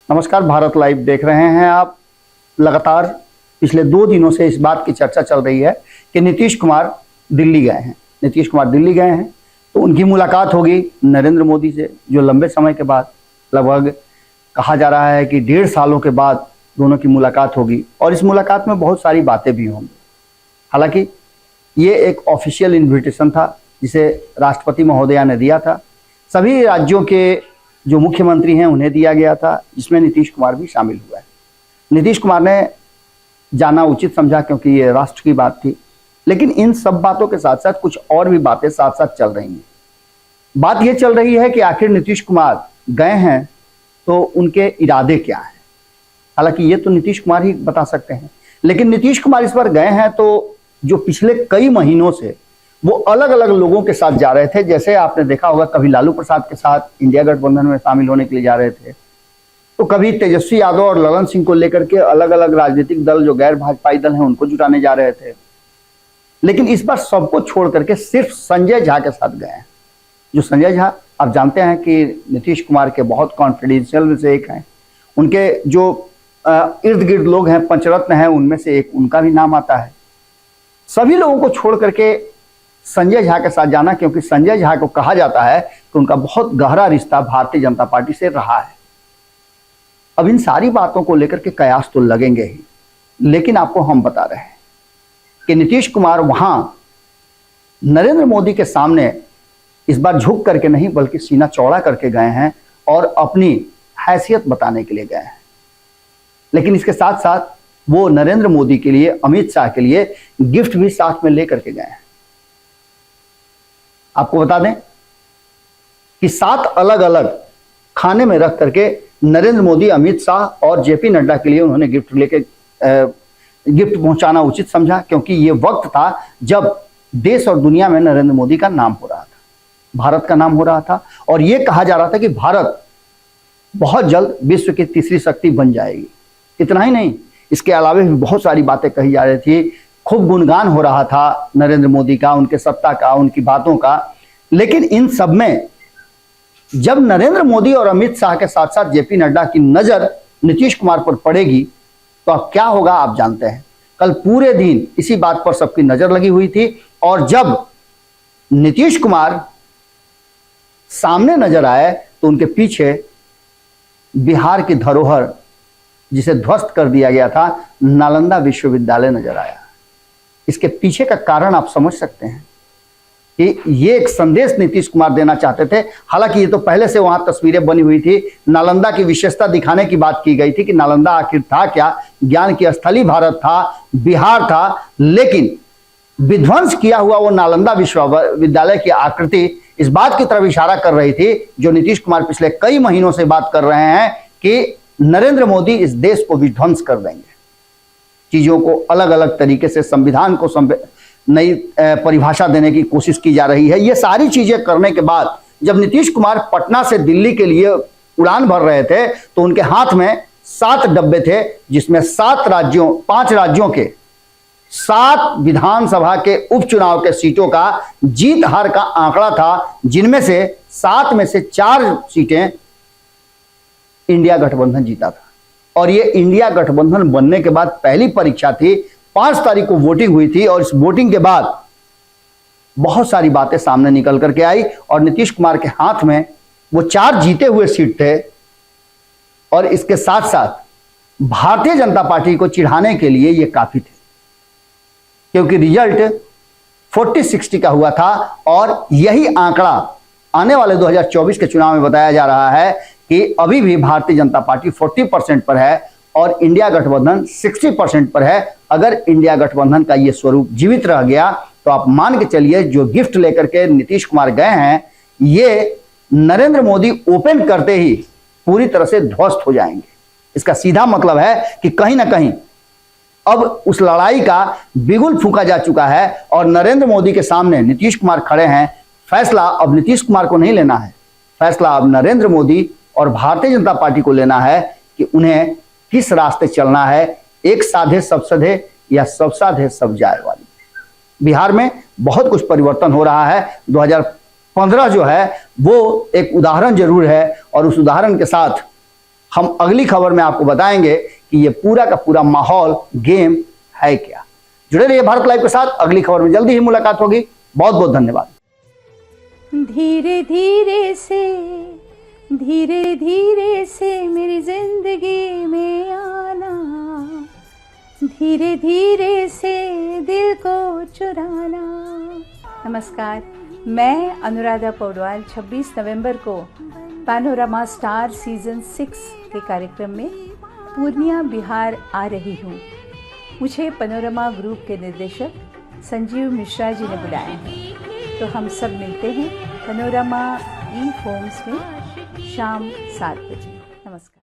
नमस्कार, भारत लाइव देख रहे हैं आप। लगातार पिछले 2 दिनों से इस बात की चर्चा चल रही है कि नीतीश कुमार दिल्ली गए हैं। नीतीश कुमार दिल्ली गए हैं तो उनकी मुलाकात होगी नरेंद्र मोदी से, जो लंबे समय के बाद, लगभग कहा जा रहा है कि 1.5 सालों के बाद दोनों की मुलाकात होगी और इस मुलाकात में बहुत सारी बातें भी होंगी। हालांकि ये एक ऑफिशियल इन्विटेशन था जिसे राष्ट्रपति महोदया ने दिया था, सभी राज्यों के जो मुख्यमंत्री हैं उन्हें दिया गया था, जिसमें नीतीश कुमार भी शामिल हुआ है। नीतीश कुमार ने जाना उचित समझा क्योंकि ये राष्ट्र की बात थी, लेकिन इन सब बातों के साथ साथ कुछ और भी बातें साथ साथ चल रही हैं। बात ये चल रही है कि आखिर नीतीश कुमार गए हैं तो उनके इरादे क्या हैं। हालांकि ये तो नीतीश कुमार ही बता सकते हैं, लेकिन नीतीश कुमार इस बार गए हैं तो जो पिछले कई महीनों से वो अलग अलग लोगों के साथ जा रहे थे। जैसे आपने देखा होगा, कभी लालू प्रसाद के साथ इंडिया गठबंधन में शामिल होने के लिए जा रहे थे, तो कभी तेजस्वी यादव और ललन सिंह को लेकर के अलग अलग राजनीतिक दल जो गैर भाजपाई दल हैं उनको जुटाने जा रहे थे। लेकिन इस बार सबको छोड़ करके सिर्फ संजय झा के साथ गए हैं। जो संजय झा आप जानते हैं कि नीतीश कुमार के बहुत कॉन्फिडेंशियल में से एक हैं। उनके जो इर्द गिर्द लोग हैं, पंचरत्न हैं, उनमें से एक उनका भी नाम आता है। सभी लोगों को छोड़ करके संजय झा के साथ जाना, क्योंकि संजय झा को कहा जाता है कि उनका बहुत गहरा रिश्ता भारतीय जनता पार्टी से रहा है। अब इन सारी बातों को लेकर के कयास तो लगेंगे ही, लेकिन आपको हम बता रहे हैं कि नीतीश कुमार वहां नरेंद्र मोदी के सामने इस बार झुक करके नहीं बल्कि सीना चौड़ा करके गए हैं और अपनी हैसियत बताने के लिए गए हैं। लेकिन इसके साथ साथ वो नरेंद्र मोदी के लिए, अमित शाह के लिए गिफ्ट भी साथ में लेकर के गए हैं। आपको बता दें कि 7 अलग अलग खाने में रख करके नरेंद्र मोदी, अमित शाह और जेपी नड्डा के लिए उन्होंने गिफ्ट पहुंचाना उचित समझा, क्योंकि ये वक्त था जब देश और दुनिया में नरेंद्र मोदी का नाम हो रहा था, भारत का नाम हो रहा था और ये कहा जा रहा था कि भारत बहुत जल्द विश्व की तीसरी शक्ति बन जाएगी। इतना ही नहीं, इसके अलावा भी बहुत सारी बातें कही जा रही थी। खूब गुणगान हो रहा था नरेंद्र मोदी का, उनके सत्ता का, उनकी बातों का। लेकिन इन सब में जब नरेंद्र मोदी और अमित शाह के साथ साथ जेपी नड्डा की नजर नीतीश कुमार पर पड़ेगी तो अब क्या होगा आप जानते हैं। कल पूरे दिन इसी बात पर सबकी नजर लगी हुई थी और जब नीतीश कुमार सामने नजर आए तो उनके पीछे बिहार की धरोहर, जिसे ध्वस्त कर दिया गया था, नालंदा विश्वविद्यालय नजर आया। इसके पीछे का कारण आप समझ सकते हैं कि ये एक संदेश नीतीश कुमार देना चाहते थे। हालांकि ये तो पहले से वहां तस्वीरें बनी हुई थी, नालंदा की विशेषता दिखाने की बात की गई थी कि नालंदा आखिर था क्या, ज्ञान की स्थली भारत था, बिहार था। लेकिन विध्वंस किया हुआ वो नालंदा विश्वविद्यालय की आकृति इस बात की तरफ इशारा कर रही थी, जो नीतीश कुमार पिछले कई महीनों से बात कर रहे हैं कि नरेंद्र मोदी इस देश को विध्वंस कर देंगे। चीजों को अलग अलग तरीके से, संविधान को नई परिभाषा देने की कोशिश की जा रही है। ये सारी चीजें करने के बाद जब नीतीश कुमार पटना से दिल्ली के लिए उड़ान भर रहे थे तो उनके हाथ में 7 डब्बे थे, जिसमें 5 राज्यों के 7 विधानसभा के उपचुनाव के सीटों का जीत हार का आंकड़ा था, जिनमें से 7 में से 4 सीटें इंडिया गठबंधन जीता था। और ये इंडिया गठबंधन बनने के बाद पहली परीक्षा थी। 5 तारीख को वोटिंग हुई थी और इस वोटिंग के बाद बहुत सारी बातें सामने निकल करके आई और नीतीश कुमार के हाथ में वो 4 जीते हुए सीट थे। और इसके साथ साथ भारतीय जनता पार्टी को चिढ़ाने के लिए ये काफी थे, क्योंकि रिजल्ट 40-60 का हुआ था और यही आंकड़ा आने वाले 2024 के चुनाव में बताया जा रहा है कि अभी भी भारतीय जनता पार्टी 40% पर है और इंडिया गठबंधन 60% पर है। अगर इंडिया गठबंधन का ये स्वरूप जीवित रह गया तो आप मान के चलिए जो गिफ्ट लेकर के नीतीश कुमार गए हैं, ये नरेंद्र मोदी ओपन करते ही पूरी तरह से ध्वस्त हो जाएंगे। इसका सीधा मतलब है कि कहीं ना कहीं अब उस लड़ाई का बिगुल फूंका जा चुका है और नरेंद्र मोदी के सामने नीतीश कुमार खड़े हैं। फैसला अब नीतीश कुमार को नहीं लेना है, फैसला अब नरेंद्र मोदी और भारतीय जनता पार्टी को लेना है कि उन्हें किस रास्ते चलना है, एक साधे सब सधे या सब साधे सब जाए वाली। बिहार में बहुत कुछ परिवर्तन हो रहा है। 2015 जो है वो एक उदाहरण जरूर है और उस उदाहरण के साथ हम अगली खबर में आपको बताएंगे कि ये पूरा का पूरा माहौल गेम है क्या। जुड़े रहिए भारत लाइव के साथ, अगली खबर में जल्दी ही मुलाकात होगी। बहुत बहुत धन्यवाद। धीरे धीरे से मेरी जिंदगी में आना, धीरे धीरे से दिल को चुराना। नमस्कार, मैं अनुराधा पौडवाल 26 नवंबर को पैनोरमा स्टार सीजन 6 के कार्यक्रम में पूर्णिया बिहार आ रही हूँ। मुझे पैनोरमा ग्रुप के निर्देशक संजीव मिश्रा जी ने बुलाया है, तो हम सब मिलते हैं पैनोरमा ई होम्स में शाम 7 बजे। नमस्कार।